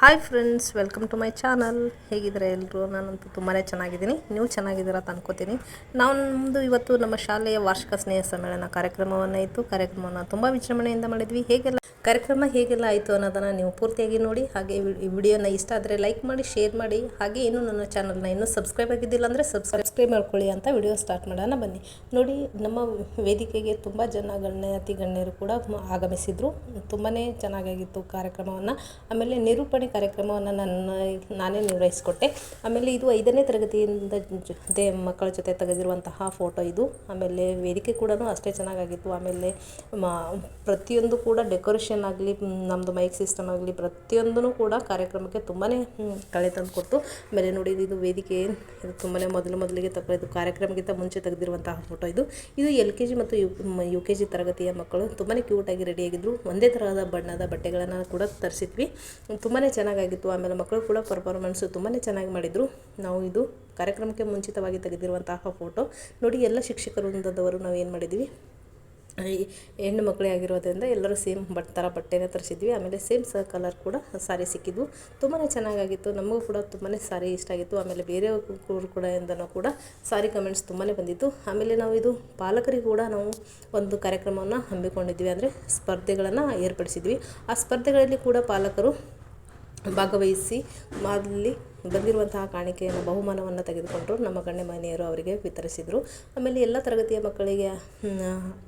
Hi friends, welcome to my channel. ಹೇಗಿದ್ದಾರೆ ಎಲ್ಲರೂ? ನಾನಂತೂ ತುಂಬಾ ಚೆನ್ನಾಗಿದ್ದೀನಿ. ನೀವು ಚೆನ್ನಾಗಿದ್ದೀರಾ ಅಂತ ಅನ್ಕೋತೀನಿ. ನಮ್ಮದು ಇವತ್ತು ನಮ್ಮ ಶಾಲೆಯ ವಾರ್ಷಿಕ ಸ್ನೇಹ ಸಮ್ಮೇಳನ ಕಾರ್ಯಕ್ರಮವನ್ನು ಇತ್ತು. ಕಾರ್ಯಕ್ರಮವನ್ನು ತುಂಬ ವಿಜೃಂಭಣೆಯಿಂದ ಮಾಡಿದ್ವಿ. ಕಾರ್ಯಕ್ರಮ ಹೇಗೆಲ್ಲ ಆಯಿತು ಅನ್ನೋದನ್ನು ನೀವು ಪೂರ್ತಿಯಾಗಿ ನೋಡಿ. ಹಾಗೆ ಈ ವಿಡಿಯೋನ ಇಷ್ಟ ಆದರೆ ಲೈಕ್ ಮಾಡಿ, ಶೇರ್ ಮಾಡಿ. ಹಾಗೆ ಇನ್ನೂ ನನ್ನ ಚಾನಲ್ನ ಇನ್ನೂ ಸಬ್ಸ್ಕ್ರೈಬ್ ಆಗಿದ್ದಿಲ್ಲ ಅಂದರೆ ಸಬ್ಸ್ಕ್ರೈಬ್ ಮಾಡ್ಕೊಳ್ಳಿ ಅಂತ ವಿಡಿಯೋ ಸ್ಟಾರ್ಟ್ ಮಾಡೋಣ ಬನ್ನಿ. ನೋಡಿ, ನಮ್ಮ ವೇದಿಕೆಗೆ ತುಂಬ ಜನ ಗಣ್ಯರು ಕೂಡ ಆಗಮಿಸಿದರು. ತುಂಬಾ ಚೆನ್ನಾಗಾಗಿತ್ತು ಕಾರ್ಯಕ್ರಮವನ್ನು. ಆಮೇಲೆ ನಿರೂಪಣೆ ಕಾರ್ಯಕ್ರಮವನ್ನು ನಾನೇ ನಿರ್ವಹಿಸಿಕೊಟ್ಟೆ. ಆಮೇಲೆ ಇದು 5ನೇ ತರಗತಿಯಿಂದ ಜೊತೆ ಮಕ್ಕಳ ಜೊತೆ ತೆಗೆದಿರುವಂತಹ ಫೋಟೋ ಇದು. ಆಮೇಲೆ ವೇದಿಕೆ ಕೂಡ ಅಷ್ಟೇ ಚೆನ್ನಾಗಾಗಿತ್ತು. ಆಮೇಲೆ ಪ್ರತಿಯೊಂದು ಕೂಡ ಡೆಕೋರೇಷನ್ ಆಗಲಿ, ನಮ್ಮದು ಮೈಕ್ ಸಿಸ್ಟಮ್ ಆಗಲಿ, ಪ್ರತಿಯೊಂದೂ ಕೂಡ ಕಾರ್ಯಕ್ರಮಕ್ಕೆ ತುಂಬಾ ಕಳೆ ತಂದು ಕೊಟ್ಟು. ಆಮೇಲೆ ನೋಡಿ, ಇದು ವೇದಿಕೆ ಇದು ತುಂಬಾ ಮೊದಲಿಗೆ ಇದು ಕಾರ್ಯಕ್ರಮಕ್ಕಿಂತ ಮುಂಚೆ ತೆಗೆದಿರುವಂತಹ ಫೋಟೋ ಇದು. LKG ಮತ್ತು UKG ತರಗತಿಯ ಮಕ್ಕಳು ತುಂಬಾ ಕ್ಯೂಟಾಗಿ ರೆಡಿಯಾಗಿದ್ದರು. ಒಂದೇ ತರಹದ ಬಣ್ಣದ ಬಟ್ಟೆಗಳನ್ನು ಕೂಡ ತರಿಸಿದ್ವಿ. ತುಂಬಾ ಚೆನ್ನಾಗಾಗಿತ್ತು. ಆಮೇಲೆ ಮಕ್ಕಳು ಕೂಡ ಪರ್ಫಾರ್ಮೆನ್ಸು ತುಂಬಾ ಚೆನ್ನಾಗಿ ಮಾಡಿದರು. ನಾವು ಇದು ಕಾರ್ಯಕ್ರಮಕ್ಕೆ ಮುಂಚಿತವಾಗಿ ತೆಗೆದಿರುವಂತಹ ಫೋಟೋ ನೋಡಿ. ಎಲ್ಲ ಶಿಕ್ಷಕರು ವೃಂದದವರು ನಾವು ಏನು ಮಾಡಿದ್ವಿ, ಹೆಣ್ಣು ಮಕ್ಕಳೇ ಆಗಿರೋದ್ರಿಂದ ಎಲ್ಲರೂ ಸೇಮ್ ಥರ ಬಟ್ಟೆನೇ ತರಿಸಿದ್ವಿ. ಆಮೇಲೆ ಸೇಮ್ ಕಲರ್ ಕೂಡ ಸಾರಿ ಸಿಕ್ಕಿದ್ವು. ತುಂಬಾ ಚೆನ್ನಾಗಾಗಿತ್ತು. ನಮಗೂ ಕೂಡ ತುಂಬಾ ಸಾರಿ ಇಷ್ಟ ಆಗಿತ್ತು. ಆಮೇಲೆ ಬೇರೆಯವರು ಕೂಡ ಇಂದನೂ ಕೂಡ ಸಾರಿ ಕಮೆಂಟ್ಸ್ ತುಂಬಾ ಬಂದಿತ್ತು. ಆಮೇಲೆ ನಾವು ಇದು ಪಾಲಕರಿಗೆ ಕೂಡ ನಾವು ಒಂದು ಕಾರ್ಯಕ್ರಮವನ್ನು ಹಮ್ಮಿಕೊಂಡಿದ್ವಿ, ಅಂದರೆ ಸ್ಪರ್ಧೆಗಳನ್ನು ಏರ್ಪಡಿಸಿದ್ವಿ. ಆ ಸ್ಪರ್ಧೆಗಳಲ್ಲಿ ಕೂಡ ಪಾಲಕರು ಭಾಗವಹಿಸಿ ಅಲ್ಲಿ ಬಂದಿರುವಂತಹ ಕಾಣಿಕೆಯನ್ನು ಬಹುಮಾನವನ್ನು ತೆಗೆದುಕೊಂಡರು. ನಮ್ಮ ಗಣ್ಯಮಾನ್ಯರು ಅವರಿಗೆ ವಿತರಿಸಿದರು. ಆಮೇಲೆ ಎಲ್ಲ ತರಗತಿಯ ಮಕ್ಕಳಿಗೆ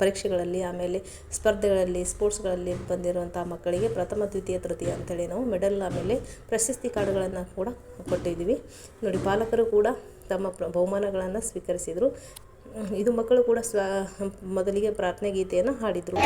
ಪರೀಕ್ಷೆಗಳಲ್ಲಿ, ಆಮೇಲೆ ಸ್ಪರ್ಧೆಗಳಲ್ಲಿ, ಸ್ಪೋರ್ಟ್ಸ್ಗಳಲ್ಲಿ ಬಂದಿರುವಂಥ ಮಕ್ಕಳಿಗೆ ಪ್ರಥಮ, ದ್ವಿತೀಯ, ತೃತೀಯ ಅಂತೇಳಿ ನಾವು ಮೆಡಲ್, ಆಮೇಲೆ ಪ್ರಶಸ್ತಿ ಕಾರ್ಡ್ಗಳನ್ನು ಕೂಡ ಕೊಟ್ಟಿದ್ದೀವಿ. ನೋಡಿ, ಪಾಲಕರು ಕೂಡ ತಮ್ಮ ಬಹುಮಾನಗಳನ್ನು ಸ್ವೀಕರಿಸಿದರು. ಇದು ಮಕ್ಕಳು ಕೂಡ ಮೊದಲಿಗೆ ಪ್ರಾರ್ಥನೆ ಗೀತೆಯನ್ನು ಹಾಡಿದರು.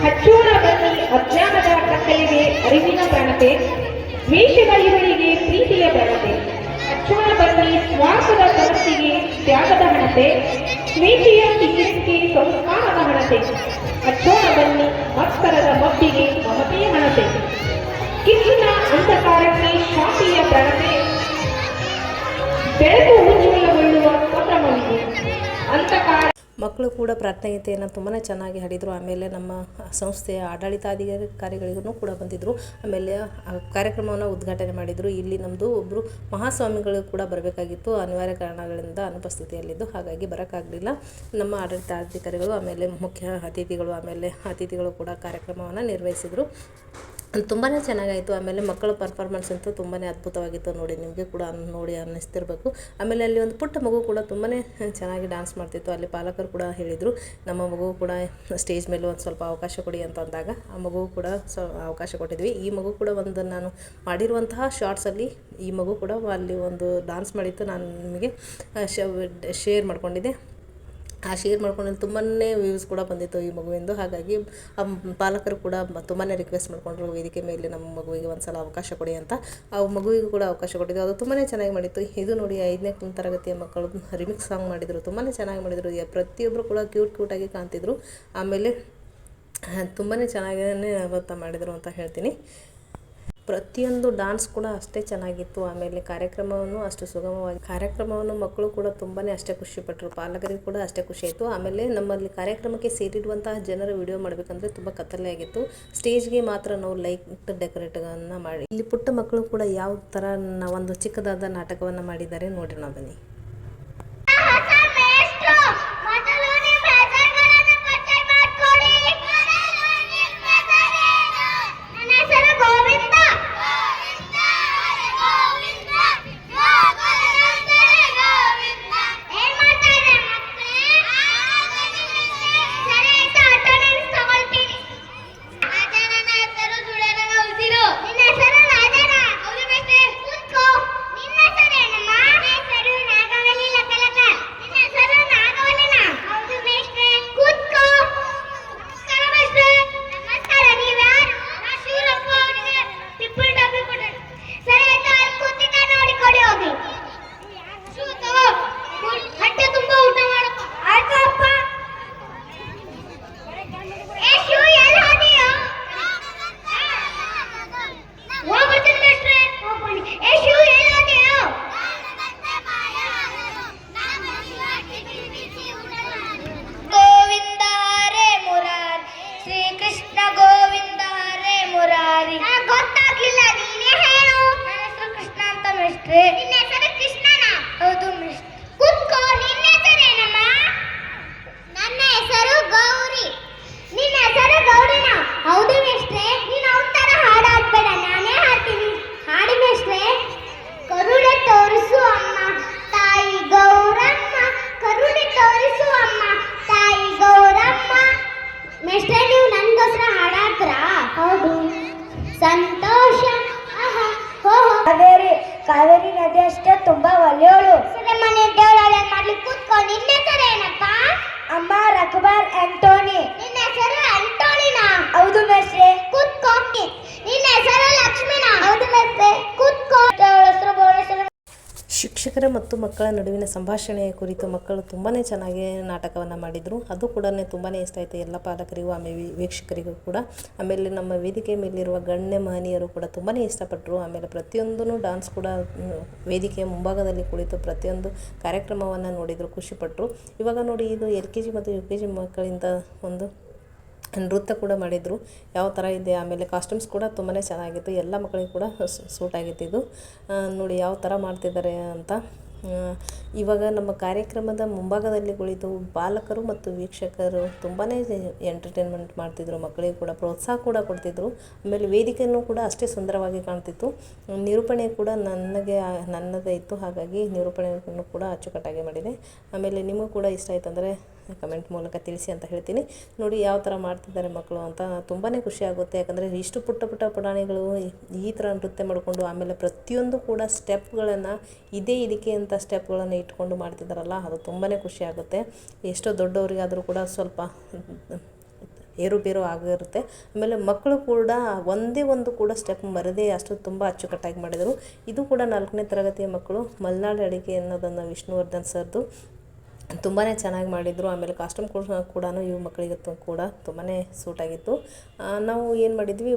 ಹಚ್ಚೋಣ ಬನ್ನಿ ಅಜ್ಞಾನದ ಕತ್ತಲೆಗೆ ಅರಿವಿನ ಪ್ರಣತೆ, ದ್ವೇಷದ ಇವಳಿಗೆ ಪ್ರೀತಿಯ ಪ್ರಣತೆ. ಹಚ್ಚೋಣ ಬನ್ನಿ ಸ್ವಾರ್ಥದ ತಮಸ್ಸಿಗೆ ತ್ಯಾಗದ ಹಣತೆ, ಸ್ವೇಚ್ಛೆಯ ಸಿಗರೆಟ್ಗೆ ಸಂಸ್ಕಾರದ ಹಣತೆ. ಹಚ್ಚೋಣ ಬನ್ನಿ ಮತ್ಸರದ ಮಬ್ಬಿಗೆ ಮಮತೆಯ ಹಣತೆ, ಕಿಚ್ಚಿನ ಅಂಧಕಾರಕ್ಕೆ ಶಾಂತಿಯ ಪ್ರಣತೆ, ಬೆಳಕು ಉಜ್ವಲಗೊಳ್ಳುವ ಸಂಭ್ರಮವಿದೆ ಅಂಧಕಾರ. ಮಕ್ಕಳು ಕೂಡ ಪ್ರಾರ್ಥನೆಗೀತೆಯನ್ನು ತುಂಬಾ ಚೆನ್ನಾಗಿ ಹಾಡಿದರು. ಆಮೇಲೆ ನಮ್ಮ ಸಂಸ್ಥೆಯ ಆಡಳಿತಾಧಿಕಾರಿಗಳಿಗೂ ಕೂಡ ಬಂದಿದ್ದರು. ಆಮೇಲೆ ಕಾರ್ಯಕ್ರಮವನ್ನು ಉದ್ಘಾಟನೆ ಮಾಡಿದರು. ಇಲ್ಲಿ ನಮ್ಮದು ಒಬ್ಬರು ಮಹಾಸ್ವಾಮಿಗಳು ಕೂಡ ಬರಬೇಕಾಗಿತ್ತು. ಅನಿವಾರ್ಯ ಕಾರಣಗಳಿಂದ ಅನುಪಸ್ಥಿತಿಯಲ್ಲಿದ್ದು, ಹಾಗಾಗಿ ಬರೋಕ್ಕಾಗಲಿಲ್ಲ. ನಮ್ಮ ಆಡಳಿತಾಧಿಕಾರಿಗಳು, ಆಮೇಲೆ ಮುಖ್ಯ ಅತಿಥಿಗಳು ಕೂಡ ಕಾರ್ಯಕ್ರಮವನ್ನು ನಿರ್ವಹಿಸಿದರು. ತುಂಬಾ ಚೆನ್ನಾಗಾಯಿತು. ಆಮೇಲೆ ಮಕ್ಕಳ ಪರ್ಫಾರ್ಮೆನ್ಸ್ ಅಂತೂ ತುಂಬಾ ಅದ್ಭುತವಾಗಿತ್ತು. ನೋಡಿ, ನಿಮಗೆ ಕೂಡ ನೋಡಿ ಅನ್ನಿಸ್ತಿರ್ಬೇಕು. ಆಮೇಲೆ ಅಲ್ಲಿ ಒಂದು ಪುಟ್ಟ ಮಗು ಕೂಡ ತುಂಬಾ ಚೆನ್ನಾಗಿ ಡ್ಯಾನ್ಸ್ ಮಾಡ್ತಿತ್ತು. ಅಲ್ಲಿ ಪಾಲಕರು ಕೂಡ ಹೇಳಿದರು, ನಮ್ಮ ಮಗು ಕೂಡ ಸ್ಟೇಜ್ ಮೇಲೆ ಒಂದು ಸ್ವಲ್ಪ ಅವಕಾಶ ಕೊಡಿ ಅಂತ ಅಂದಾಗ ಆ ಮಗು ಕೂಡ ಅವಕಾಶ ಕೊಟ್ಟಿದ್ವಿ. ಈ ಮಗು ಕೂಡ ಒಂದು ನಾನು ಮಾಡಿರುವಂತಹ ಶಾರ್ಟ್ಸಲ್ಲಿ ಈ ಮಗು ಕೂಡ ಅಲ್ಲಿ ಒಂದು ಡ್ಯಾನ್ಸ್ ಮಾಡಿತ್ತು. ನಾನು ನಿಮಗೆ ಶೇರ್ ಮಾಡ್ಕೊಂಡಿದ್ದೆ. ಆ ಶೇರ್ ಮಾಡ್ಕೊಂಡು ತುಂಬಾ ವ್ಯೂಸ್ ಕೂಡ ಬಂದಿತ್ತು ಈ ಮಗುವಿಂದು. ಹಾಗಾಗಿ ಪಾಲಕರು ಕೂಡ ತುಂಬಾ ರಿಕ್ವೆಸ್ಟ್ ಮಾಡಿಕೊಂಡ್ರು, ವೇದಿಕೆ ಮೇಲೆ ನಮ್ಮ ಮಗುವಿಗೆ ಒಂದು ಸಲ ಅವಕಾಶ ಕೊಡಿ ಅಂತ. ಆ ಮಗುವಿಗೂ ಕೂಡ ಅವಕಾಶ ಕೊಟ್ಟಿದ್ದು. ಅದು ತುಂಬಾ ಚೆನ್ನಾಗಿ ಮಾಡಿತ್ತು. ಇದು ನೋಡಿ, 5ನೇ ತರಗತಿಯ ಮಕ್ಕಳು ರಿಮಿಕ್ಸ್ ಸಾಂಗ್ ಮಾಡಿದರು. ತುಂಬಾ ಚೆನ್ನಾಗಿ ಮಾಡಿದರು. ಪ್ರತಿಯೊಬ್ಬರು ಕೂಡ ಕ್ಯೂಟಾಗಿ ಕಾಣ್ತಿದ್ರು. ಆಮೇಲೆ ತುಂಬಾ ಚೆನ್ನಾಗೇ ಅವತ್ತು ಮಾಡಿದರು ಅಂತ ಹೇಳ್ತೀನಿ. ಪ್ರತಿಯೊಂದು ಡ್ಯಾನ್ಸ್ ಕೂಡ ಅಷ್ಟೇ ಚೆನ್ನಾಗಿತ್ತು. ಆಮೇಲೆ ಕಾರ್ಯಕ್ರಮವನ್ನು ಮಕ್ಕಳು ಕೂಡ ತುಂಬಾ ಅಷ್ಟೇ ಖುಷಿಪಟ್ಟರು. ಪಾಲಕರಿಗೆ ಕೂಡ ಅಷ್ಟೇ ಖುಷಿ ಆಯಿತು. ಆಮೇಲೆ ನಮ್ಮಲ್ಲಿ ಕಾರ್ಯಕ್ರಮಕ್ಕೆ ಸೇರಿರುವಂತಹ ಜನರ ವಿಡಿಯೋ ಮಾಡಬೇಕಂದ್ರೆ ತುಂಬ ಕತ್ತಲೆ ಆಗಿತ್ತು. ಸ್ಟೇಜ್ಗೆ ಮಾತ್ರ ನಾವು ಲೈಟ್ ಡೆಕೋರೇಟನ್ನು ಮಾಡಿ, ಇಲ್ಲಿ ಪುಟ್ಟ ಮಕ್ಕಳು ಕೂಡ ಯಾವ ಥರ ಒಂದು ಚಿಕ್ಕದಾದ ನಾಟಕವನ್ನು ಮಾಡಿದ್ದಾರೆ ನೋಡಿ, ನಾವು ಬನ್ನಿ. ನಿನ್ನ ಹೆಸರು ಶಿಕ್ಷಕರ ಮತ್ತು ಮಕ್ಕಳ ನಡುವಿನ ಸಂಭಾಷಣೆಯ ಕುರಿತು ಮಕ್ಕಳು ತುಂಬಾ ಚೆನ್ನಾಗಿ ನಾಟಕವನ್ನು ಮಾಡಿದರು. ಅದು ಕೂಡ ತುಂಬಾ ಇಷ್ಟ ಆಯಿತು ಎಲ್ಲ ಪಾಲಕರಿಗೂ, ಆಮೇಲೆ ವೀಕ್ಷಕರಿಗೂ ಕೂಡ. ಆಮೇಲೆ ನಮ್ಮ ವೇದಿಕೆ ಮೇಲಿರುವ ಗಣ್ಯ ಮಹನೀಯರು ಕೂಡ ತುಂಬಾ ಇಷ್ಟಪಟ್ಟರು. ಆಮೇಲೆ ಪ್ರತಿಯೊಂದೂ ಡಾನ್ಸ್ ಕೂಡ ವೇದಿಕೆಯ ಮುಂಭಾಗದಲ್ಲಿ ಕುಳಿತು ಪ್ರತಿಯೊಂದು ಕಾರ್ಯಕ್ರಮವನ್ನು ನೋಡಿದರು, ಖುಷಿಪಟ್ಟರು. ಇವಾಗ ನೋಡಿ, ಇದು LKG ಮತ್ತು UKG ಮಕ್ಕಳಿಂದ ಒಂದು ನೃತ್ಯ ಕೂಡ ಮಾಡಿದರು. ಯಾವ ಥರ ಇದೆ, ಆಮೇಲೆ ಕಾಸ್ಟ್ಯೂಮ್ಸ್ ಕೂಡ ತುಂಬಾ ಚೆನ್ನಾಗಿತ್ತು. ಎಲ್ಲ ಮಕ್ಕಳಿಗೂ ಕೂಡ ಸೂಟ್ ಆಗಿತ್ತು. ಇದು ನೋಡಿ ಯಾವ ಥರ ಮಾಡ್ತಿದ್ದಾರೆ ಅಂತ. ಇವಾಗ ನಮ್ಮ ಕಾರ್ಯಕ್ರಮದ ಮುಂಭಾಗದಲ್ಲಿ ಕುಳಿತು ಪಾಲಕರು ಮತ್ತು ವೀಕ್ಷಕರು ತುಂಬಾ ಎಂಟರ್ಟೈನ್ಮೆಂಟ್ ಮಾಡ್ತಿದ್ರು. ಮಕ್ಕಳಿಗೆ ಕೂಡ ಪ್ರೋತ್ಸಾಹ ಕೂಡ ಕೊಡ್ತಿದ್ರು. ಆಮೇಲೆ ವೇದಿಕೆಯೂ ಕೂಡ ಅಷ್ಟೇ ಸುಂದರವಾಗಿ ಕಾಣ್ತಿತ್ತು. ನಿರೂಪಣೆ ಕೂಡ ನನ್ನದೇ ಇತ್ತು, ಹಾಗಾಗಿ ನಿರೂಪಣೆಯನ್ನು ಕೂಡ ಅಚ್ಚುಕಟ್ಟಾಗಿ ಮಾಡಿದೆ. ಆಮೇಲೆ ನಿಮಗೂ ಕೂಡ ಇಷ್ಟ ಆಯ್ತು ಅಂದರೆ ಕಮೆಂಟ್ ಮೂಲಕ ತಿಳಿಸಿ ಅಂತ ಹೇಳ್ತೀನಿ. ನೋಡಿ ಯಾವ ಥರ ಮಾಡ್ತಿದ್ದಾರೆ ಮಕ್ಕಳು ಅಂತ ತುಂಬಾ ಖುಷಿ ಆಗುತ್ತೆ. ಯಾಕಂದರೆ ಇಷ್ಟು ಪುಟ್ಟ ಪುಟ್ಟ ಪುಟಾಣಿಗಳು ಈ ಥರ ನೃತ್ಯ ಮಾಡಿಕೊಂಡು, ಆಮೇಲೆ ಪ್ರತಿಯೊಂದು ಕೂಡ ಸ್ಟೆಪ್ಗಳನ್ನು ಇದಕ್ಕೆ ಅಂತ ಸ್ಟೆಪ್ಗಳನ್ನು ಇಟ್ಕೊಂಡು ಮಾಡ್ತಿದ್ದಾರಲ್ಲ, ಅದು ತುಂಬಾ ಖುಷಿ ಆಗುತ್ತೆ. ಎಷ್ಟೋ ದೊಡ್ಡವರಿಗಾದರೂ ಕೂಡ ಸ್ವಲ್ಪ ಏರುಪೇರು ಆಗಿರುತ್ತೆ. ಆಮೇಲೆ ಮಕ್ಕಳು ಕೂಡ ಒಂದೇ ಒಂದು ಕೂಡ ಸ್ಟೆಪ್ ಮರದೇ ಅಷ್ಟು ತುಂಬ ಅಚ್ಚುಕಟ್ಟಾಗಿ ಮಾಡಿದರು. ಇದು ಕೂಡ 4ನೇ ತರಗತಿಯ ಮಕ್ಕಳು. ಮಲೆನಾಡು ಅಡಿಕೆ ಅನ್ನೋದನ್ನು ವಿಷ್ಣುವರ್ಧನ್ ಸರ್ದು ತುಂಬಾ ಚೆನ್ನಾಗಿ ಮಾಡಿದರು. ಆಮೇಲೆ ಕಾಸ್ಟ್ಯೂಮ್ ಕೂಡ ಇವು ಮಕ್ಕಳಿಗೆ ಕೂಡ ತುಂಬಾ ಸೂಟಾಗಿತ್ತು. ನಾವು ಏನು ಮಾಡಿದ್ವಿ,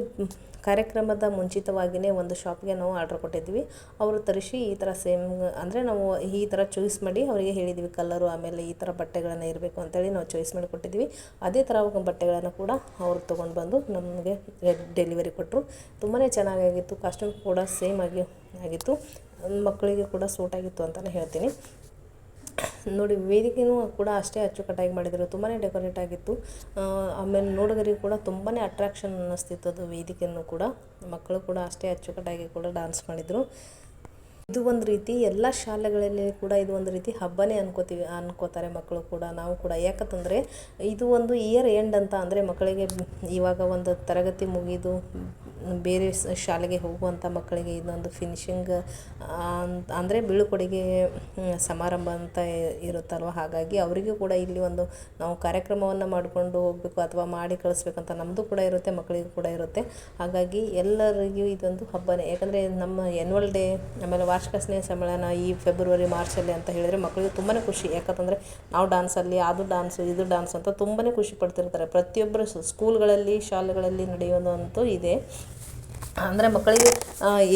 ಕಾರ್ಯಕ್ರಮದ ಮುಂಚಿತವಾಗಿಯೇ ಒಂದು ಶಾಪ್ಗೆ ನಾವು ಆರ್ಡ್ರ್ ಕೊಟ್ಟಿದ್ವಿ. ಅವರು ತರಿಸಿ ಈ ಥರ ಸೇಮ್ ಅಂದರೆ ನಾವು ಈ ಥರ ಚಾಯ್ಸ್ ಮಾಡಿ ಅವರಿಗೆ ಹೇಳಿದ್ವಿ ಕಲರು, ಆಮೇಲೆ ಈ ಥರ ಬಟ್ಟೆಗಳನ್ನು ಇರಬೇಕು ಅಂತೇಳಿ ನಾವು ಚಾಯ್ಸ್ ಮಾಡಿ ಕೊಟ್ಟಿದ್ವಿ. ಅದೇ ಥರ ಬಟ್ಟೆಗಳನ್ನು ಕೂಡ ಅವ್ರು ತೊಗೊಂಡು ಬಂದು ನಮಗೆ ಡೆಲಿವರಿ ಕೊಟ್ಟರು. ತುಂಬಾ ಚೆನ್ನಾಗಾಗಿತ್ತು. ಕಾಸ್ಟ್ಯೂಮ್ ಕೂಡ ಸೇಮ್ ಆಗಿತ್ತು. ಮಕ್ಕಳಿಗೆ ಕೂಡ ಸೂಟಾಗಿತ್ತು ಅಂತಲೇ ಹೇಳ್ತೀನಿ. ನೋಡಿ, ವೇದಿಕೆಯೂ ಕೂಡ ಅಷ್ಟೇ ಅಚ್ಚುಕಟ್ಟಾಗಿ ಮಾಡಿದರು. ತುಂಬಾ ಡೆಕೋರೇಟ್ ಆಗಿತ್ತು. ಆಮೇಲೆ ನೋಡೋರಿಗೆ ಕೂಡ ತುಂಬಾ ಅಟ್ರಾಕ್ಷನ್ ಅನ್ನಿಸ್ತಿತ್ತು ಅದು ವೇದಿಕೆಯೂ ಕೂಡ. ಮಕ್ಕಳು ಕೂಡ ಅಷ್ಟೇ ಅಚ್ಚುಕಟ್ಟಾಗಿ ಕೂಡ ಡಾನ್ಸ್ ಮಾಡಿದರು. ಇದು ಒಂದು ರೀತಿ ಎಲ್ಲ ಶಾಲೆಗಳಲ್ಲಿ ಕೂಡ ಇದು ಒಂದು ರೀತಿ ಹಬ್ಬನೇ ಅನ್ಕೋತಾರೆ ಮಕ್ಕಳು ಕೂಡ, ನಾವು ಕೂಡ. ಯಾಕಂತಂದರೆ ಇದು ಒಂದು ಇಯರ್ ಎಂಡ್ ಅಂತ ಅಂದರೆ ಮಕ್ಕಳಿಗೆ ಇವಾಗ ಒಂದು ತರಗತಿ ಮುಗಿದು ಬೇರೆ ಶಾಲೆಗೆ ಹೋಗುವಂಥ ಮಕ್ಕಳಿಗೆ ಇದೊಂದು ಫಿನಿಶಿಂಗ್ ಅಂದರೆ ಬೀಳ್ಕೊಡುಗೆ ಸಮಾರಂಭ ಅಂತ ಇರುತ್ತಲ್ವ. ಹಾಗಾಗಿ ಅವರಿಗೂ ಕೂಡ ಇಲ್ಲಿ ಒಂದು ನಾವು ಕಾರ್ಯಕ್ರಮವನ್ನು ಮಾಡಿಕೊಂಡು ಹೋಗಬೇಕು ಅಥವಾ ಮಾಡಿ ಕಳಿಸ್ಬೇಕಂತ ನಮ್ಮದು ಕೂಡ ಇರುತ್ತೆ, ಮಕ್ಕಳಿಗೂ ಕೂಡ ಇರುತ್ತೆ. ಹಾಗಾಗಿ ಎಲ್ಲರಿಗೂ ಇದೊಂದು ಹಬ್ಬನೇ. ಯಾಕಂದರೆ ನಮ್ಮ ಆ್ಯನ್ಯುವಲ್ ಡೇ, ಆಮೇಲೆ ವಾರ್ಷಿಕ ಸ್ನೇಹ ಸಮ್ಮೇಳನ ಈ ಫೆಬ್ರವರಿ ಮಾರ್ಚಲ್ಲಿ ಅಂತ ಹೇಳಿದರೆ ಮಕ್ಕಳಿಗೆ ತುಂಬಾ ಖುಷಿ. ಯಾಕಂತಂದರೆ ನಾವು ಡ್ಯಾನ್ಸಲ್ಲಿ ಅದು ಡ್ಯಾನ್ಸು ಇದು ಡ್ಯಾನ್ಸ್ ಅಂತ ತುಂಬಾ ಖುಷಿ ಪಡ್ತಿರ್ತಾರೆ. ಪ್ರತಿಯೊಬ್ಬರು ಶಾಲೆಗಳಲ್ಲಿ ನಡೆಯೋದಂತೂ ಇದೆ. ಅಂದರೆ ಮಕ್ಕಳಿಗೆ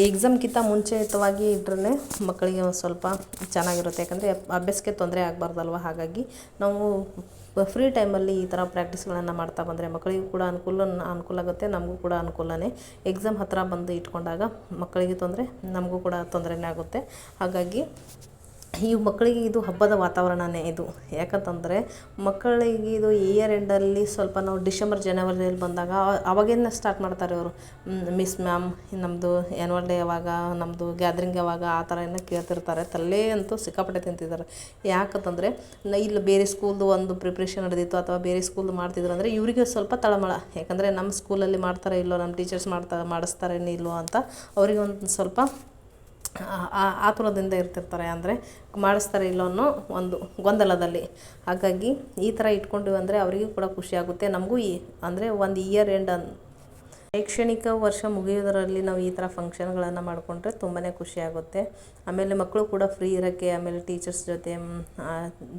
ಎಕ್ಸಾಮ್ಗಿಂತ ಮುಂಚಿತವಾಗಿ ಇದ್ರೇ ಮಕ್ಕಳಿಗೆ ಒಂದು ಸ್ವಲ್ಪ ಚೆನ್ನಾಗಿರುತ್ತೆ. ಯಾಕಂದರೆ ಅಭ್ಯಾಸಕ್ಕೆ ತೊಂದರೆ ಆಗಬಾರ್ದಲ್ವ. ಹಾಗಾಗಿ ನಾವು ಫ್ರೀ ಟೈಮಲ್ಲಿ ಈ ಥರ ಪ್ರಾಕ್ಟೀಸ್ಗಳನ್ನು ಮಾಡ್ತಾ ಬಂದರೆ ಮಕ್ಕಳಿಗೂ ಕೂಡ ಅನುಕೂಲ ಆಗುತ್ತೆ, ನಮಗೂ ಕೂಡ ಅನುಕೂಲನೇ. ಎಕ್ಸಾಮ್ ಹತ್ತಿರ ಬಂದು ಇಟ್ಕೊಂಡಾಗ ಮಕ್ಕಳಿಗೆ ತೊಂದರೆ, ನಮಗೂ ಕೂಡ ತೊಂದರೆನೇ ಆಗುತ್ತೆ. ಹಾಗಾಗಿ ಈ ಮಕ್ಕಳಿಗೆ ಇದು ಹಬ್ಬದ ವಾತಾವರಣನೇ ಇದು. ಯಾಕಂತಂದರೆ ಮಕ್ಕಳಿಗೆ ಇದು ಇಯರ್ ಎಂಡಲ್ಲಿ ಸ್ವಲ್ಪ ನಾವು ಡಿಸೆಂಬರ್ ಜನವರಿಯಲ್ಲಿ ಬಂದಾಗ ಅವಾಗೇನು ಸ್ಟಾರ್ಟ್ ಮಾಡ್ತಾರೆ ಅವರು, ಮಿಸ್ ಮ್ಯಾಮ್ ನಮ್ಮದು ಆ್ಯನ್ಯುವಲ್ ಡೇ ಯಾವಾಗ, ನಮ್ಮದು ಗ್ಯಾದ್ರಿಂಗ್ ಯಾವಾಗ, ಆ ಥರ ಏನೋ ಕೇಳ್ತಿರ್ತಾರೆ. ತಲೆ ಅಂತೂ ಸಿಕ್ಕಾಪಟ್ಟೆ ತಿಂತಿದ್ದಾರೆ. ಯಾಕಂತಂದರೆ ಇಲ್ಲಿ ಬೇರೆ ಸ್ಕೂಲ್ದು ಒಂದು ಪ್ರಿಪ್ರೇಷನ್ ನಡೆದಿತ್ತು ಅಥವಾ ಬೇರೆ ಸ್ಕೂಲ್ದು ಮಾಡ್ತಿದ್ರು ಅಂದರೆ ಇವರಿಗೆ ಸ್ವಲ್ಪ ತಳಮಳ. ಯಾಕಂದರೆ ನಮ್ಮ ಸ್ಕೂಲಲ್ಲಿ ಮಾಡ್ತಾರೋ ಇಲ್ಲೋ, ನಮ್ಮ ಟೀಚರ್ಸ್ ಮಾಡಿಸ್ತಾರೇನೋ ಇಲ್ಲೋ ಅಂತ ಅವರಿಗೆ ಒಂದು ಸ್ವಲ್ಪ ಆತುರದಿಂದ ಇರ್ತಿರ್ತಾರೆ. ಅಂದರೆ ಮಾಡಿಸ್ತಾರೆ ಇಲ್ಲೋ ಅನ್ನೋ ಒಂದು ಗೊಂದಲದಲ್ಲಿ. ಹಾಗಾಗಿ ಈ ಥರ ಇಟ್ಕೊಂಡ್ವಿ ಅಂದರೆ ಅವರಿಗೂ ಕೂಡ ಖುಷಿಯಾಗುತ್ತೆ, ನಮಗೂ ಅಂದರೆ ಒಂದು ಇಯರ್ ಎಂಡ್ ಶೈಕ್ಷಣಿಕ ವರ್ಷ ಮುಗಿಯೋದರಲ್ಲಿ ನಾವು ಈ ಥರ ಫಂಕ್ಷನ್ಗಳನ್ನು ಮಾಡಿಕೊಂಡ್ರೆ ತುಂಬಾ ಖುಷಿಯಾಗುತ್ತೆ. ಆಮೇಲೆ ಮಕ್ಕಳು ಕೂಡ ಫ್ರೀ ಇರೋಕ್ಕೆ, ಆಮೇಲೆ ಟೀಚರ್ಸ್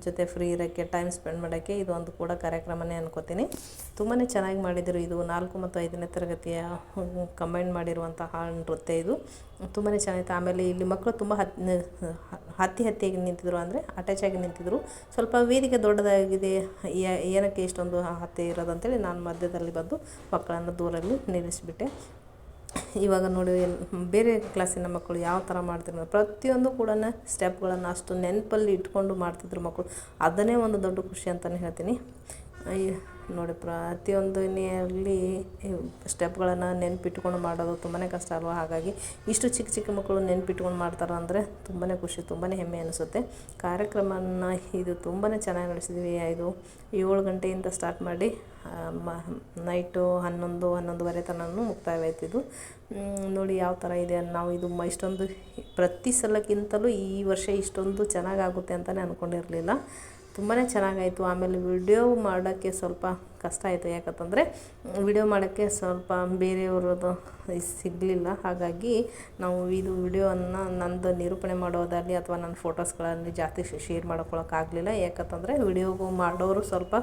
ಜೊತೆ ಫ್ರೀ ಇರೋಕ್ಕೆ, ಟೈಮ್ ಸ್ಪೆಂಡ್ ಮಾಡೋಕ್ಕೆ ಇದು ಒಂದು ಕೂಡ ಕಾರ್ಯಕ್ರಮನೇ ಅನ್ಕೋತೀನಿ. ತುಂಬಾ ಚೆನ್ನಾಗಿ ಮಾಡಿದರು. ಇದು 4 ಮತ್ತು 5ನೇ ತರಗತಿಯ ಕಂಬೈನ್ ಮಾಡಿರುವಂತಹ ನೃತ್ಯ. ಇದು ತುಂಬಾ ಚೆನ್ನಾಗಿತ್ತು. ಆಮೇಲೆ ಇಲ್ಲಿ ಮಕ್ಕಳು ತುಂಬ ಹತ್ತಿಯಾಗಿ ನಿಂತಿದ್ರು, ಅಂದರೆ ಅಟ್ಯಾಚ್ ಆಗಿ ನಿಂತಿದ್ರು. ಸ್ವಲ್ಪ ವೇದಿಕೆ ದೊಡ್ಡದಾಗಿದೆ, ಏನಕ್ಕೆ ಇಷ್ಟೊಂದು ಹತ್ತಿ ಇರೋದಂತೇಳಿ ನಾನು ಮಧ್ಯದಲ್ಲಿ ಬಂದು ಮಕ್ಕಳನ್ನು ದೂರಲ್ಲಿ ನಿಲ್ಲಿಸಿಬಿಟ್ಟೆ. ಇವಾಗ ನೋಡಿ, ಬೇರೆ ಕ್ಲಾಸಿನ ಮಕ್ಕಳು ಯಾವ ಥರ ಮಾಡ್ತಿದ್ರು, ಪ್ರತಿಯೊಂದು ಕೂಡ ಸ್ಟೆಪ್ಗಳನ್ನು ಅಷ್ಟು ನೆನಪಲ್ಲಿ ಇಟ್ಕೊಂಡು ಮಾಡ್ತಿದ್ರು ಮಕ್ಕಳು. ಅದನ್ನೇ ಒಂದು ದೊಡ್ಡ ಖುಷಿ ಅಂತಲೇ ಹೇಳ್ತೀನಿ. ನೋಡಿ, ಪ್ರತಿಯೊಂದರಲ್ಲಿ ಸ್ಟೆಪ್ಗಳನ್ನು ನೆನಪಿಟ್ಕೊಂಡು ಮಾಡೋದು ತುಂಬಾ ಕಷ್ಟ ಅಲ್ವ. ಹಾಗಾಗಿ ಇಷ್ಟು ಚಿಕ್ಕ ಚಿಕ್ಕ ಮಕ್ಕಳು ನೆನಪಿಟ್ಕೊಂಡು ಮಾಡ್ತಾರೆ ಅಂದರೆ ತುಂಬಾ ಖುಷಿ, ತುಂಬಾ ಹೆಮ್ಮೆ ಅನಿಸುತ್ತೆ. ಕಾರ್ಯಕ್ರಮನ ಇದು ತುಂಬಾ ಚೆನ್ನಾಗಿ ನಡೆಸಿದ್ವಿ. ಇದು 7 ಗಂಟೆಯಿಂದ ಸ್ಟಾರ್ಟ್ ಮಾಡಿ ನೈಟು 11-11:30 ತನಕ ಮುಕ್ತಾಯವಾಯ್ತಿದ್ದು. ನೋಡಿ ಯಾವ ಥರ ಇದೆ. ನಾವು ಇದು ಇಷ್ಟೊಂದು ಪ್ರತಿ ಸಲಕ್ಕಿಂತಲೂ ಈ ವರ್ಷ ಇಷ್ಟೊಂದು ಚೆನ್ನಾಗಾಗುತ್ತೆ ಅಂತಲೇ ಅಂದ್ಕೊಂಡಿರಲಿಲ್ಲ. ತುಂಬಾ ಚೆನ್ನಾಗಾಯಿತು. ಆಮೇಲೆ ವಿಡಿಯೋ ಮಾಡೋಕ್ಕೆ ಸ್ವಲ್ಪ ಕಷ್ಟ ಆಯಿತು, ಯಾಕಂತಂದರೆ ವಿಡಿಯೋ ಮಾಡೋಕ್ಕೆ ಸ್ವಲ್ಪ ಬೇರೆಯವ್ರದ್ದು ಸಿಗಲಿಲ್ಲ. ಹಾಗಾಗಿ ನಾವು ಇದು ವಿಡಿಯೋವನ್ನು ನಂದು ನಿರೂಪಣೆ ಮಾಡೋದಾಗಲಿ ಅಥವಾ ನನ್ನ ಫೋಟೋಸ್ಗಳಲ್ಲಿ ಜಾಸ್ತಿ ಶೇರ್ ಮಾಡ್ಕೊಳಕ್ಕಾಗಲಿಲ್ಲ. ಯಾಕಂತಂದರೆ ವಿಡಿಯೋಗೂ ಮಾಡೋರು ಸ್ವಲ್ಪ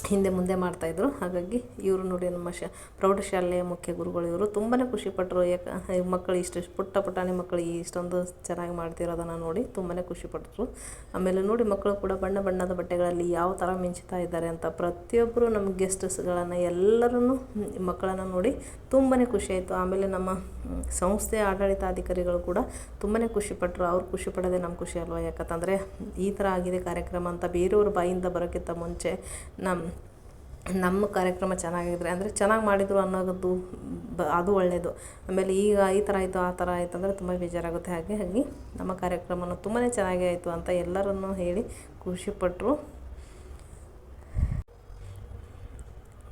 ಹಿಂದೆ ಮುಂದೆ ಮಾಡ್ತಾಯಿದ್ರು. ಹಾಗಾಗಿ ಇವರು ನೋಡಿ ನಮ್ಮ ಪ್ರೌಢಶಾಲೆಯ ಮುಖ್ಯ ಗುರುಗಳು ಇವರು ತುಂಬಾ ಖುಷಿಪಟ್ಟರು. ಮಕ್ಕಳು ಇಷ್ಟು ಪುಟಾಣಿ ಮಕ್ಕಳು ಇಷ್ಟೊಂದು ಚೆನ್ನಾಗಿ ಮಾಡ್ತಿರೋದನ್ನು ನೋಡಿ ತುಂಬಾ ಖುಷಿಪಟ್ಟರು. ಆಮೇಲೆ ನೋಡಿ ಮಕ್ಕಳು ಕೂಡ ಬಣ್ಣ ಬಣ್ಣದ ಬಟ್ಟೆಗಳಲ್ಲಿ ಯಾವ ಥರ ಮಿಂಚ್ತಾ ಇದ್ದಾರೆ ಅಂತ ಪ್ರತಿಯೊಬ್ಬರು ನಮ್ಮ ಗೆಸ್ಟ್ಸ್ಗಳನ್ನು ಎಲ್ಲರೂ ಮಕ್ಕಳನ್ನು ನೋಡಿ ತುಂಬಾ ಖುಷಿಯಾಯಿತು. ಆಮೇಲೆ ನಮ್ಮ ಸಂಸ್ಥೆಯ ಆಡಳಿತಾಧಿಕಾರಿಗಳು ಕೂಡ ತುಂಬಾ ಖುಷಿಪಟ್ಟರು. ಅವ್ರು ಖುಷಿ ಪಡೋದೇ ನಮ್ಮ ಖುಷಿ ಅಲ್ವಾ. ಯಾಕಂತಂದರೆ ಈ ಥರ ಆಗಿದೆ ಕಾರ್ಯಕ್ರಮ ಅಂತ ಬೇರೆಯವ್ರ ಬಾಯಿಂದ ಬರೋಕ್ಕಿಂತ ಮುಂಚೆ ನಮ್ಮ ಕಾರ್ಯಕ್ರಮ ಚೆನ್ನಾಗಿದ್ರೆ ಅಂದರೆ ಚೆನ್ನಾಗಿ ಮಾಡಿದರು ಅನ್ನೋದು ಅದು ಒಳ್ಳೆಯದು. ಆಮೇಲೆ ಈಗ ಈ ಥರ ಆಯಿತು ಆ ಥರ ಆಯಿತು ಅಂದರೆ ತುಂಬ ಬೇಜಾರಾಗುತ್ತೆ. ಹಾಗಾಗಿ ನಮ್ಮ ಕಾರ್ಯಕ್ರಮನೂ ತುಂಬಾ ಚೆನ್ನಾಗಿ ಆಯಿತು ಅಂತ ಎಲ್ಲರನ್ನೂ ಹೇಳಿ ಖುಷಿಪಟ್ಟರು.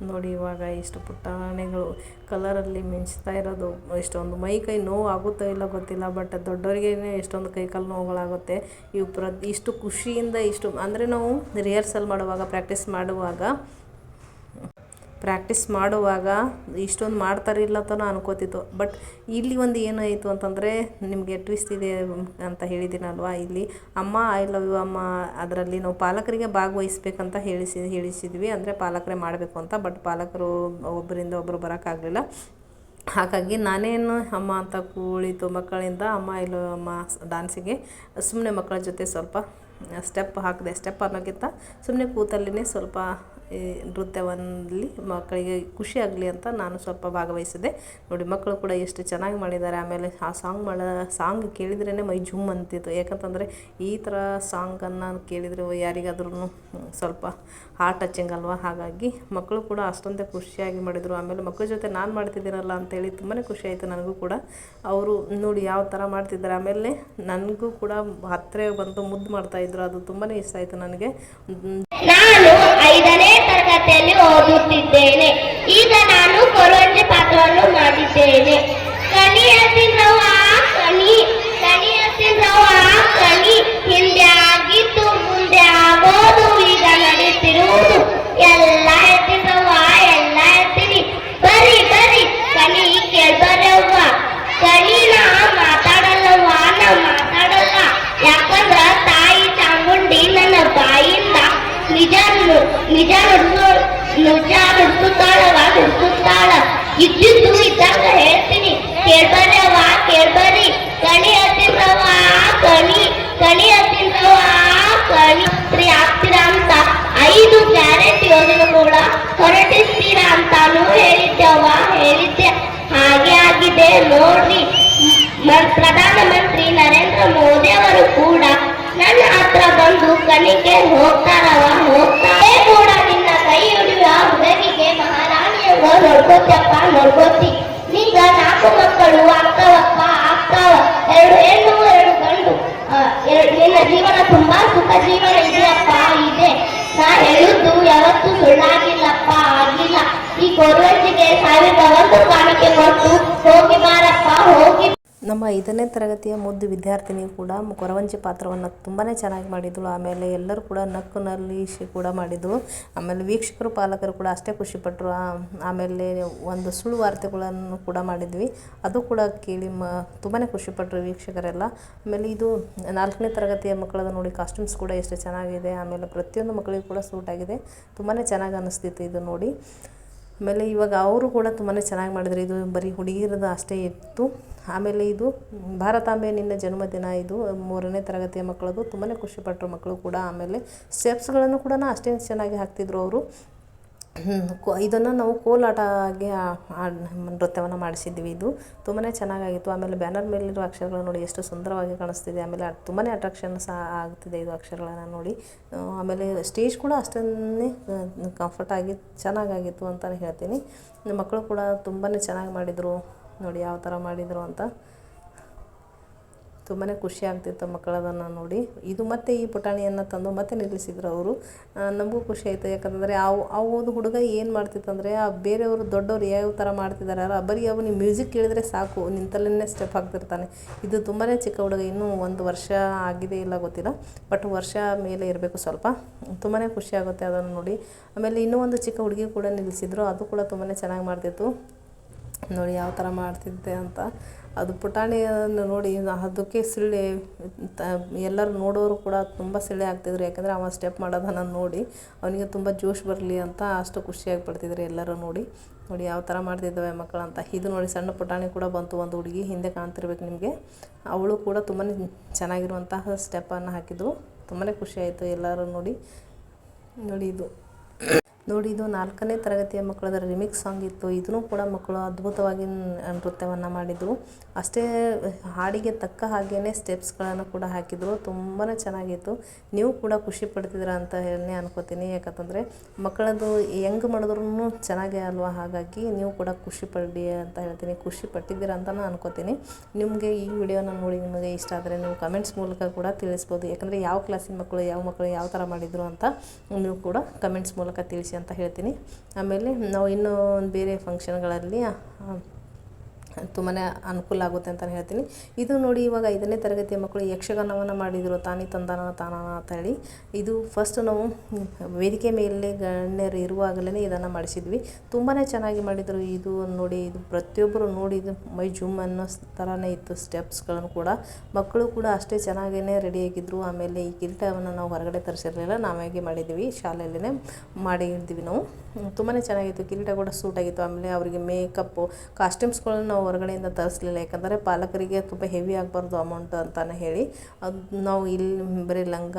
ನೋಡಿ ಇವಾಗ ಇಷ್ಟು ಪುಟಾಣಿಗಳು ಕಲರಲ್ಲಿ ಮಿಂಚ್ತಾ ಇರೋದು, ಇಷ್ಟೊಂದು ಮೈ ಕೈ ನೋವು ಆಗುತ್ತೋ ಇಲ್ಲ ಗೊತ್ತಿಲ್ಲ, ಬಟ್ ದೊಡ್ಡವರಿಗೆ ಎಷ್ಟೊಂದು ಕೈ ಕಾಲು ನೋವುಗಳಾಗುತ್ತೆ. ಇವು ಇಷ್ಟು ಖುಷಿಯಿಂದ ಇಷ್ಟು ಅಂದರೆ ನಾವು ರಿಹರ್ಸಲ್ ಮಾಡುವಾಗ ಪ್ರಾಕ್ಟೀಸ್ ಮಾಡುವಾಗ ಇಷ್ಟೊಂದು ಮಾಡ್ತಾರಿಲ್ಲ ಅಂತ ಅನ್ಕೋತಿತ್ತು. ಬಟ್ ಇಲ್ಲಿ ಒಂದು ಏನಾಯಿತು ಅಂತಂದರೆ ನಿಮಗೆ ಟ್ವಿಸ್ಟ್ ಇದೆ ಅಂತ ಹೇಳಿದ್ದೀನಲ್ವಾ, ಇಲ್ಲಿ ಅಮ್ಮ ಐ ಲವ್ ಯು ಅಮ್ಮ ಅದರಲ್ಲಿ ನಾವು ಪಾಲಕರಿಗೆ ಭಾಗವಹಿಸ್ಬೇಕಂತ ಹೇಳಿಸಿದ್ವಿ. ಅಂದರೆ ಪಾಲಕರೇ ಮಾಡಬೇಕು ಅಂತ. ಬಟ್ ಪಾಲಕರು ಒಬ್ಬರಿಂದ ಒಬ್ಬರು ಬರೋಕ್ಕಾಗಲಿಲ್ಲ. ಹಾಗಾಗಿ ನಾನೇನು ಅಮ್ಮ ಅಂತ ಕುಳಿತು ಮಕ್ಕಳಿಂದ ಅಮ್ಮ ಐ ಲವ್ ಯು ಅಮ್ಮ ಡ್ಯಾನ್ಸಿಗೆ ಸುಮ್ಮನೆ ಮಕ್ಕಳ ಜೊತೆ ಸ್ವಲ್ಪ ಸ್ಟೆಪ್ ಹಾಕಿದೆ. ಸ್ಟೆಪ್ ಅನ್ನೋಕ್ಕಿಂತ ಸುಮ್ಮನೆ ಕೂತಲ್ಲಿನೇ ಸ್ವಲ್ಪ ನೃತ್ಯದಲ್ಲಿ ಮಕ್ಕಳಿಗೆ ಖುಷಿ ಆಗಲಿ ಅಂತ ನಾನು ಸ್ವಲ್ಪ ಭಾಗವಹಿಸಿದೆ. ನೋಡಿ ಮಕ್ಕಳು ಕೂಡ ಎಷ್ಟು ಚೆನ್ನಾಗಿ ಮಾಡಿದ್ದಾರೆ. ಆಮೇಲೆ ಆ ಸಾಂಗ್ ಕೇಳಿದ್ರೇ ಮೈ ಜುಮ್ ಅಂತಿತ್ತು. ಯಾಕಂತಂದರೆ ಈ ಥರ ಸಾಂಗನ್ನು ಕೇಳಿದರೆ ಯಾರಿಗಾದ್ರೂ ಸ್ವಲ್ಪ ಹಾರ್ಟ್ ಟಚಿಂಗ್ ಅಲ್ವಾ. ಹಾಗಾಗಿ ಮಕ್ಕಳು ಕೂಡ ಅಷ್ಟೊಂದೇ ಖುಷಿಯಾಗಿ ಮಾಡಿದರು. ಆಮೇಲೆ ಮಕ್ಕಳ ಜೊತೆ ನಾನು ಮಾಡ್ತಿದ್ದೀನಲ್ಲ ಅಂತೇಳಿ ತುಂಬಾ ಖುಷಿ ಆಯಿತು ನನಗೂ ಕೂಡ. ಅವರು ನೋಡಿ ಯಾವ ಥರ ಮಾಡ್ತಿದ್ದಾರೆ. ಆಮೇಲೆ ನನಗೂ ಕೂಡ ಹತ್ತಿರ ಬಂದು ಮುದ್ದು ಮಾಡ್ತಾಯಿದ್ರು. ಅದು ತುಂಬಾ ಇಷ್ಟ ಆಯಿತು ನನಗೆ. ನಾನು 5ನೇ ತರಗತಿಯಲ್ಲಿ ಓದುತ್ತಿದ್ದೇನೆ. ಈಗ ನಾನು ಕೊರವಂಜಿ ಪಾತ್ರವನ್ನು ಮಾಡಿದ್ದೇನೆ. ಕಣಿಯತಿರವ ಕಣಿ ಹಿಂದೆ ಆಗಿತ್ತು ಮುಂದೆ ಆಗೋದು ಈಗ ನಡೀತಿರುವುದು ಎಲ್ಲ ಎತ್ತಿರವ ಎಲ್ಲ ಎತ್ತೀನಿ ಬರಿ ಕಣಿ ಕೇಳ್ಬರವ್ವ. ಕಣಿನ ಮಾತಾಡಲ್ಲವ್ವ ನಾ ಮಾತಾಡಲ್ಲ. ಯಾಕಂದ್ರ ತಾಯಿ ಚಾಮುಂಡಿ ನನ್ನ ಬಾಯಿಂದ ನಿಜ ನುಡ್ಸುತ್ತಾಳ. ಇದ್ದಿದ್ದು ಇದ್ದಾಗ ಹೇಳ್ತೀನಿ ಕೇಳ್ಬರ್ರಿ. ಕಣಿ ಹತ್ತಿರವ ಕಣಿ ಆಗ್ತೀರಾ ಅಂತ 5 ಗ್ಯಾರಂಟಿ ಯೋಜನೆಗಳ ಹೊರಟಿಸ್ತೀರಾ ಅಂತಾನು ಹೇಳಿದ್ದೆ. ಹಾಗೆ ಆಗಿದೆ ನೋಡ್ರಿ. ಪ್ರಧಾನಮಂತ್ರಿ ನರೇಂದ್ರ ಮೋದಿ ಅವರು ಕೂಡ ನನ್ನ ಹತ್ರ ಬಂದು ಕಣಿಗೆ ಹೋಗ್ತಾರೇ ಕೂಡ ನಿನ್ನ ಕೈ ಹಿಡಿಯುವ ಹುಡುಗಿಗೆ ಮಹಾರಾಣಿಯಂಗ ನೋಡ್ಕೋತಿ. ಈಗ 4 ಮಕ್ಕಳು ಆಗ್ತಾವ 2 ಹೆಣ್ಣು 2 ಗಂಡು. ನಿನ್ನ ಜೀವನ ತುಂಬಾ ಸುಖ ಜೀವನ ಇದೆಯಪ್ಪ ಇದೆ. ನಾ ಹೇಳುದು ಯಾವತ್ತೂ ಸುಳ್ಳಾಗಿಲ್ಲಪ್ಪ ಆಗಿಲ್ಲ. ಈ ಕೊರವಂಜಿಗೆ 1001 ಕಾಣಿಕೆ ಕೊಟ್ಟು ಹೋಗಿ ಬಾರಪ್ಪ ಹೋಗಿ. ನಮ್ಮ 5ನೇ ತರಗತಿಯ ಮುದ್ದು ವಿದ್ಯಾರ್ಥಿನಿ ಕೂಡ ಕೊರವಂಜಿ ಪಾತ್ರವನ್ನು ತುಂಬಾ ಚೆನ್ನಾಗಿ ಮಾಡಿದಳು. ಆಮೇಲೆ ಎಲ್ಲರೂ ಕೂಡ ನಕ್ಕಿನಲ್ಲಿ ಕೂಡ ಮಾಡಿದಳು. ಆಮೇಲೆ ವೀಕ್ಷಕರು ಪಾಲಕರು ಕೂಡ ಅಷ್ಟೇ ಖುಷಿಪಟ್ಟರು. ಆಮೇಲೆ ಒಂದು ಸುಳ್ಳು ವಾರ್ತೆಗಳನ್ನು ಕೂಡ ಮಾಡಿದ್ವಿ, ಅದು ಕೂಡ ಕೇಳಿ ತುಂಬಾ ಖುಷಿಪಟ್ಟರು ವೀಕ್ಷಕರೆಲ್ಲ. ಆಮೇಲೆ ಇದು 4ನೇ ತರಗತಿಯ ಮಕ್ಕಳದ ನೋಡಿ ಕಾಸ್ಟ್ಯೂಮ್ಸ್ ಕೂಡ ಎಷ್ಟು ಚೆನ್ನಾಗಿದೆ. ಆಮೇಲೆ ಪ್ರತಿಯೊಂದು ಮಕ್ಕಳಿಗೂ ಕೂಡ ಸೂಟ್ ಆಗಿದೆ. ತುಂಬಾ ಚೆನ್ನಾಗಿ ಅನ್ನಿಸ್ತಿತ್ತು ಇದು ನೋಡಿ. ಆಮೇಲೆ ಇವಾಗ ಅವರು ಕೂಡ ತುಂಬಾ ಚೆನ್ನಾಗಿ ಮಾಡಿದ್ರು. ಇದು ಬರೀ ಹುಡುಗಿರದು ಅಷ್ಟೇ ಇತ್ತು. ಆಮೇಲೆ ಇದು ಭಾರತಾಂಬೆ ನಿನ್ನ ಜನ್ಮದಿನ, ಇದು 3ನೇ ತರಗತಿಯ ಮಕ್ಕಳದು. ತುಂಬಾ ಖುಷಿಪಟ್ಟರು ಮಕ್ಕಳು ಕೂಡ. ಆಮೇಲೆ ಸ್ಟೆಪ್ಸ್ಗಳನ್ನು ಕೂಡ ಅಷ್ಟೇ ಚೆನ್ನಾಗಿ ಹಾಕ್ತಿದ್ರು ಅವರು. ಇದನ್ನು ನಾವು ಕೋಲಾಟ ಆಗಿ ನೃತ್ಯವನ್ನು ಮಾಡಿಸಿದ್ವಿ. ಇದು ತುಂಬಾ ಚೆನ್ನಾಗಾಗಿತ್ತು. ಆಮೇಲೆ ಬ್ಯಾನರ್ ಮೇಲಿರೋ ಅಕ್ಷರಗಳು ನೋಡಿ ಎಷ್ಟು ಸುಂದರವಾಗಿ ಕಾಣಿಸ್ತಿದೆ. ಆಮೇಲೆ ತುಂಬಾ ಅಟ್ರಾಕ್ಷನ್ ಸಹ ಆಗ್ತಿದೆ ಇದು ಅಕ್ಷರಗಳನ್ನು ನೋಡಿ. ಆಮೇಲೆ ಸ್ಟೇಜ್ ಕೂಡ ಅಷ್ಟನ್ನೇ ಕಂಫರ್ಟಾಗಿ ಚೆನ್ನಾಗಾಗಿತ್ತು ಅಂತಲೇ ಹೇಳ್ತೀನಿ. ಮಕ್ಕಳು ಕೂಡ ತುಂಬಾ ಚೆನ್ನಾಗಿ ಮಾಡಿದರು ನೋಡಿ ಯಾವ ಥರ ಮಾಡಿದರು ಅಂತ. ತುಂಬಾ ಖುಷಿ ಆಗ್ತಿತ್ತು ಮಕ್ಕಳದನ್ನು ನೋಡಿ. ಇದು ಮತ್ತೆ ಈ ಪುಟಾಣಿಯನ್ನು ತಂದು ಮತ್ತೆ ನಿಲ್ಲಿಸಿದ್ರು ಅವರು. ನಮಗೂ ಖುಷಿ ಆಯಿತು. ಯಾಕಂದರೆ ಒಂದು ಹುಡುಗ ಏನು ಮಾಡ್ತಿತ್ತಂದರೆ ಬೇರೆಯವರು ದೊಡ್ಡವರು ಯಾವ ಥರ ಮಾಡ್ತಿದ್ದಾರೆ ಬರೀ ಅವನಿಗೆ ಮ್ಯೂಸಿಕ್ ಕೇಳಿದ್ರೆ ಸಾಕು ನಿಂತಲ್ಲೇ ಸ್ಟೆಪ್ ಹಾಕ್ತಿರ್ತಾನೆ. ಇದು ತುಂಬಾ ಚಿಕ್ಕ ಹುಡುಗ, ಇನ್ನೂ 1 ವರ್ಷ ಆಗಿದೆ ಇಲ್ಲ ಗೊತ್ತಿಲ್ಲ, ಬಟ್ ವರ್ಷ ಮೇಲೆ ಇರಬೇಕು ಸ್ವಲ್ಪ. ತುಂಬಾ ಖುಷಿ ಆಗುತ್ತೆ ಅದನ್ನು ನೋಡಿ. ಆಮೇಲೆ ಇನ್ನೂ ಒಂದು ಚಿಕ್ಕ ಹುಡುಗಿ ಕೂಡ ನಿಲ್ಲಿಸಿದ್ರು, ಅದು ಕೂಡ ತುಂಬಾ ಚೆನ್ನಾಗಿ ಮಾಡ್ತಿತ್ತು ನೋಡಿ ಯಾವ ಥರ ಮಾಡ್ತಿದ್ದೆ ಅಂತ. ಅದು ಪುಟಾಣಿಯನ್ನು ನೋಡಿ ಅದಕ್ಕೆ ಸಿಳ್ಳೆ ಎಲ್ಲರೂ ನೋಡೋರು ಕೂಡ ತುಂಬ ಸಿಳ್ಳೆ ಆಗ್ತಿದ್ರು. ಯಾಕಂದರೆ ಅವ ಸ್ಟೆಪ್ ಮಾಡೋದನ್ನು ನೋಡಿ ಅವನಿಗೆ ತುಂಬ ಜೋಶ್ ಬರಲಿ ಅಂತ ಅಷ್ಟು ಖುಷಿಯಾಗಿ ಪಡ್ತಿದ್ರು ಎಲ್ಲರೂ ನೋಡಿ ಯಾವ ಥರ ಮಾಡ್ತಿದ್ದಾವೆ ಮಕ್ಕಳಂತ. ಇದು ನೋಡಿ ಸಣ್ಣ ಪುಟಾಣಿ ಕೂಡ ಬಂತು, ಒಂದು ಹುಡುಗಿ ಹಿಂದೆ ಕಾಣ್ತಿರ್ಬೇಕು ನಿಮಗೆ. ಅವಳು ಕೂಡ ತುಂಬಾ ಚೆನ್ನಾಗಿರುವಂತಹ ಸ್ಟೆಪ್ಪನ್ನು ಹಾಕಿದ್ರು. ತುಂಬಾ ಖುಷಿಯಾಯಿತು ಎಲ್ಲರೂ ನೋಡಿ. ಇದು 4ನೇ ತರಗತಿಯ ಮಕ್ಕಳದ ರಿಮಿಕ್ಸ್ ಸಾಂಗ್ ಇತ್ತು. ಇದನ್ನು ಕೂಡ ಮಕ್ಕಳು ಅದ್ಭುತವಾಗಿ ನೃತ್ಯವನ್ನು ಮಾಡಿದರು. ಅಷ್ಟೇ ಹಾಡಿಗೆ ತಕ್ಕ ಹಾಗೇ ಸ್ಟೆಪ್ಸ್ಗಳನ್ನು ಕೂಡ ಹಾಕಿದರು. ತುಂಬಾ ಚೆನ್ನಾಗಿತ್ತು. ನೀವು ಕೂಡ ಖುಷಿ ಪಡ್ತಿದ್ದೀರಾ ಅಂತ ಹೇಳಿ ಅನ್ಕೋತೀನಿ. ಯಾಕಂತಂದರೆ ಮಕ್ಕಳದು ಹೆಂಗೆ ಮಾಡಿದ್ರೂ ಚೆನ್ನಾಗೇ ಅಲ್ವಾ, ಹಾಗಾಗಿ ನೀವು ಕೂಡ ಖುಷಿ ಪಡಿ ಅಂತ ಹೇಳ್ತೀನಿ. ಖುಷಿ ಪಟ್ಟಿದ್ದೀರಾ ಅಂತಲೂ ಅನ್ಕೋತೀನಿ. ನಿಮಗೆ ಈ ವಿಡಿಯೋನ ನೋಡಿ ನಿಮಗೆ ಇಷ್ಟ ಆದರೆ ನೀವು ಕಮೆಂಟ್ಸ್ ಮೂಲಕ ಕೂಡ ತಿಳಿಸ್ಬೋದು. ಯಾಕಂದರೆ ಯಾವ ಕ್ಲಾಸಿನ ಮಕ್ಕಳು ಯಾವ ಥರ ಮಾಡಿದರು ಅಂತ ನೀವು ಕೂಡ ಕಮೆಂಟ್ಸ್ ಮೂಲಕ ತಿಳಿಸಿ ಅಂತ ಹೇಳ್ತೀನಿ. ಆಮೇಲೆ ನಾವು ಇನ್ನೂ ಬೇರೆ ಫಂಕ್ಷನ್ಗಳಲ್ಲಿ ತುಂಬಾ ಅನುಕೂಲ ಆಗುತ್ತೆ ಅಂತ ಹೇಳ್ತೀನಿ. ಇದು ನೋಡಿ ಇವಾಗ 5ನೇ ತರಗತಿಯ ಮಕ್ಕಳು ಯಕ್ಷಗಾನವನ್ನು ಮಾಡಿದರು, ತಾನಿ ತಂದಾನ ತಾನಾನ ಅಂತ ಹೇಳಿ. ಇದು ಫಸ್ಟ್ ನಾವು ವೇದಿಕೆ ಮೇಲೆ ಗಣ್ಯರು ಇರುವಾಗಲೇ ಇದನ್ನು ಮಾಡಿಸಿದ್ವಿ. ತುಂಬಾ ಚೆನ್ನಾಗಿ ಮಾಡಿದರು. ಇದು ನೋಡಿ, ಇದು ಪ್ರತಿಯೊಬ್ಬರು ನೋಡಿ ಇದು ಮೈ ಜುಮ್ ಅನ್ನೋ ಥರನೇ ಇತ್ತು ಸ್ಟೆಪ್ಸ್ಗಳನ್ನು ಕೂಡ. ಮಕ್ಕಳು ಕೂಡ ಅಷ್ಟೇ ಚೆನ್ನಾಗೇ ರೆಡಿಯಾಗಿದ್ದರು. ಆಮೇಲೆ ಈ ಕಿರೀಟವನ್ನು ನಾವು ಹೊರಗಡೆ ತರಿಸಿರಲಿಲ್ಲ, ನಾವಾಗೆ ಮಾಡಿದ್ದೀವಿ, ಶಾಲೆಯಲ್ಲೇ ಮಾಡಿದ್ದೀವಿ ನಾವು. ತುಂಬಾ ಚೆನ್ನಾಗಿತ್ತು. ಕಿರೀಟ ಕೂಡ ಸೂಟ್ ಆಗಿತ್ತು. ಆಮೇಲೆ ಅವರಿಗೆ ಮೇಕಪ್ಪು ಕಾಸ್ಟ್ಯೂಮ್ಸ್ಗಳನ್ನು ನಾವು ಹೊರಗಡೆಯಿಂದ ತರಿಸಲಿಲ್ಲ. ಯಾಕಂದರೆ ಪಾಲಕರಿಗೆ ತುಂಬ ಹೆವಿ ಆಗಬಾರ್ದು ಅಮೌಂಟ್ ಅಂತಲೇ ಹೇಳಿ ಅದು ನಾವು ಇಲ್ಲಿ ಬರೀ ಲಂಗ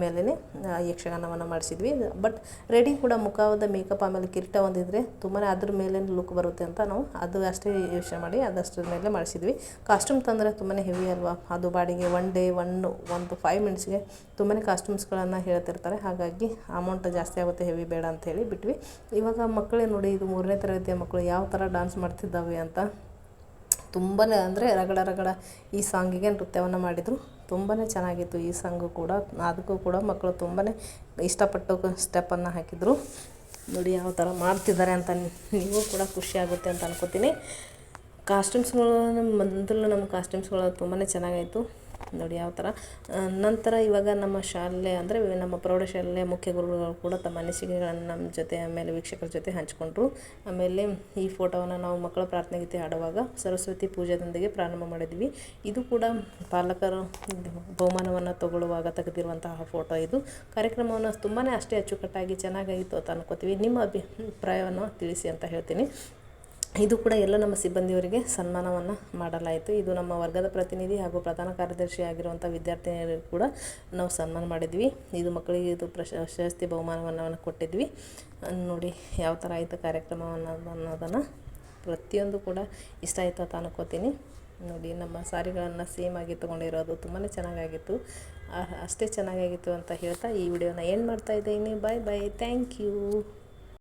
ಮೇಲೇ ಯಕ್ಷಗಾನವನ್ನು ಮಾಡಿಸಿದ್ವಿ. ಬಟ್ ರೆಡಿ ಕೂಡ ಮುಖದ ಮೇಕಪ್ ಆಮೇಲೆ ಕಿರೀಟ ಒಂದಿದ್ರೆ ತುಂಬಾ ಅದ್ರ ಮೇಲೆ ಲುಕ್ ಬರುತ್ತೆ ಅಂತ ನಾವು ಅದು ಅಷ್ಟೇ ಯೋಚನೆ ಮಾಡಿ ಅದಷ್ಟರ ಮೇಲೆ ಮಾಡಿಸಿದ್ವಿ. ಕಾಸ್ಟ್ಯೂಮ್ ತಂದರೆ ತುಂಬಾ ಹೆವಿ ಅಲ್ವಾ, ಅದು ಬಾಡಿಗೆ 1 ಡೇ 5 ಮಿನಿಟ್ಸ್ಗೆ ತುಂಬಾ ಕಾಸ್ಟ್ಯೂಮ್ಸ್ಗಳನ್ನು ಹೇಳ್ತಿರ್ತಾರೆ. ಹಾಗಾಗಿ ಅಮೌಂಟ್ ಜಾಸ್ತಿ ಆಗುತ್ತೆ, ಹೆವಿ ಬೇಡ ಅಂತ ಹೇಳಿ ಬಿಟ್ವಿ. ಇವಾಗ ಮಕ್ಕಳೇ ನೋಡಿ, ಇದು 3ನೇ ತರಗತಿಯ ಮಕ್ಕಳು ಯಾವ ಥರ ಡ್ಯಾನ್ಸ್ ಮಾಡ್ತಿದ್ದಾವೆ ಅಂತ. ತುಂಬಾ ಅಂದರೆ ರಗಡ ಈ ಸಾಂಗಿಗೆ ನೃತ್ಯವನ್ನು ಮಾಡಿದರು. ತುಂಬಾ ಚೆನ್ನಾಗಿತ್ತು ಈ ಸಾಂಗು ಕೂಡ. ಅದಕ್ಕೂ ಕೂಡ ಮಕ್ಕಳು ತುಂಬಾ ಇಷ್ಟಪಟ್ಟು ಸ್ಟೆಪ್ಪನ್ನು ಹಾಕಿದರು. ನೋಡಿ ಯಾವ ಥರ ಮಾಡ್ತಿದ್ದಾರೆ ಅಂತ ನೀವು ಕೂಡ ಖುಷಿ ಆಗುತ್ತೆ ಅಂತ ಅನ್ಕೋತೀನಿ. ಕಾಸ್ಟ್ಯೂಮ್ಸ್ಗಳು ಮೊದಲು ನಮ್ಮ ಕಾಸ್ಟ್ಯೂಮ್ಸ್ಗಳು ತುಂಬಾ ಚೆನ್ನಾಗಾಯಿತು ನೋಡಿ ಯಾವ ಥರ. ನಂತರ ಇವಾಗ ನಮ್ಮ ಶಾಲೆ ಅಂದರೆ ನಮ್ಮ ಪ್ರೌಢಶಾಲೆಯ ಮುಖ್ಯ ಗುರುಗಳು ಕೂಡ ತಮ್ಮ ಅನಿಸಿಕೆಗಳನ್ನು ನಮ್ಮ ಜೊತೆ ಆಮೇಲೆ ವೀಕ್ಷಕರ ಜೊತೆ ಹಂಚ್ಕೊಂಡ್ರು. ಆಮೇಲೆ ಈ ಫೋಟೋವನ್ನು ನಾವು ಮಕ್ಕಳ ಪ್ರಾರ್ಥನೆ ಗೀತೆ ಹಾಡುವಾಗ ಸರಸ್ವತಿ ಪೂಜೆಯೊಂದಿಗೆ ಪ್ರಾರಂಭ ಮಾಡಿದ್ವಿ. ಇದು ಕೂಡ ಪಾಲಕರು ಬಹುಮಾನವನ್ನು ತಗೊಳ್ಳುವಾಗ ತೆಗೆದಿರುವಂತಹ ಫೋಟೋ. ಇದು ಕಾರ್ಯಕ್ರಮವನ್ನು ತುಂಬಾ ಅಷ್ಟೇ ಅಚ್ಚುಕಟ್ಟಾಗಿ ಚೆನ್ನಾಗಾಗಿತ್ತು ಅಂತ ಅನ್ಕೋತೀವಿ. ನಿಮ್ಮ ಅಭಿಪ್ರಾಯವನ್ನು ತಿಳಿಸಿ ಅಂತ ಹೇಳ್ತೀನಿ. ಇದು ಕೂಡ ಎಲ್ಲ ನಮ್ಮ ಸಿಬ್ಬಂದಿಯವರಿಗೆ ಸನ್ಮಾನವನ್ನು ಮಾಡಲಾಯಿತು. ಇದು ನಮ್ಮ ವರ್ಗದ ಪ್ರತಿನಿಧಿ ಹಾಗೂ ಪ್ರಧಾನ ಕಾರ್ಯದರ್ಶಿ ಆಗಿರುವಂಥ ವಿದ್ಯಾರ್ಥಿನಿಯರಿಗೆ ಕೂಡ ನಾವು ಸನ್ಮಾನ ಮಾಡಿದ್ವಿ. ಇದು ಮಕ್ಕಳಿಗೆ ಇದು ಪ್ರಶಸ್ತಿ ಬಹುಮಾನವನ್ನು ಕೊಟ್ಟಿದ್ವಿ. ನೋಡಿ ಯಾವ ಥರ ಆಯಿತು ಕಾರ್ಯಕ್ರಮವನ್ನು ಅನ್ನೋದನ್ನು ಪ್ರತಿಯೊಂದು ಕೂಡ ಇಷ್ಟ ಆಯಿತು ಅಂತ ಅನ್ಕೋತೀನಿ. ನೋಡಿ ನಮ್ಮ ಸಾರಿಗಳನ್ನು ಸೇಮ್ ಆಗಿ ತೊಗೊಂಡಿರೋದು ತುಂಬಾ ಚೆನ್ನಾಗಾಗಿತ್ತು. ಅಷ್ಟೇ ಚೆನ್ನಾಗಾಗಿತ್ತು ಅಂತ ಹೇಳ್ತಾ ಈ ವಿಡಿಯೋನ ಏನು ಮಾಡ್ತಾಯಿದ್ದೀನಿ. Bye thank you.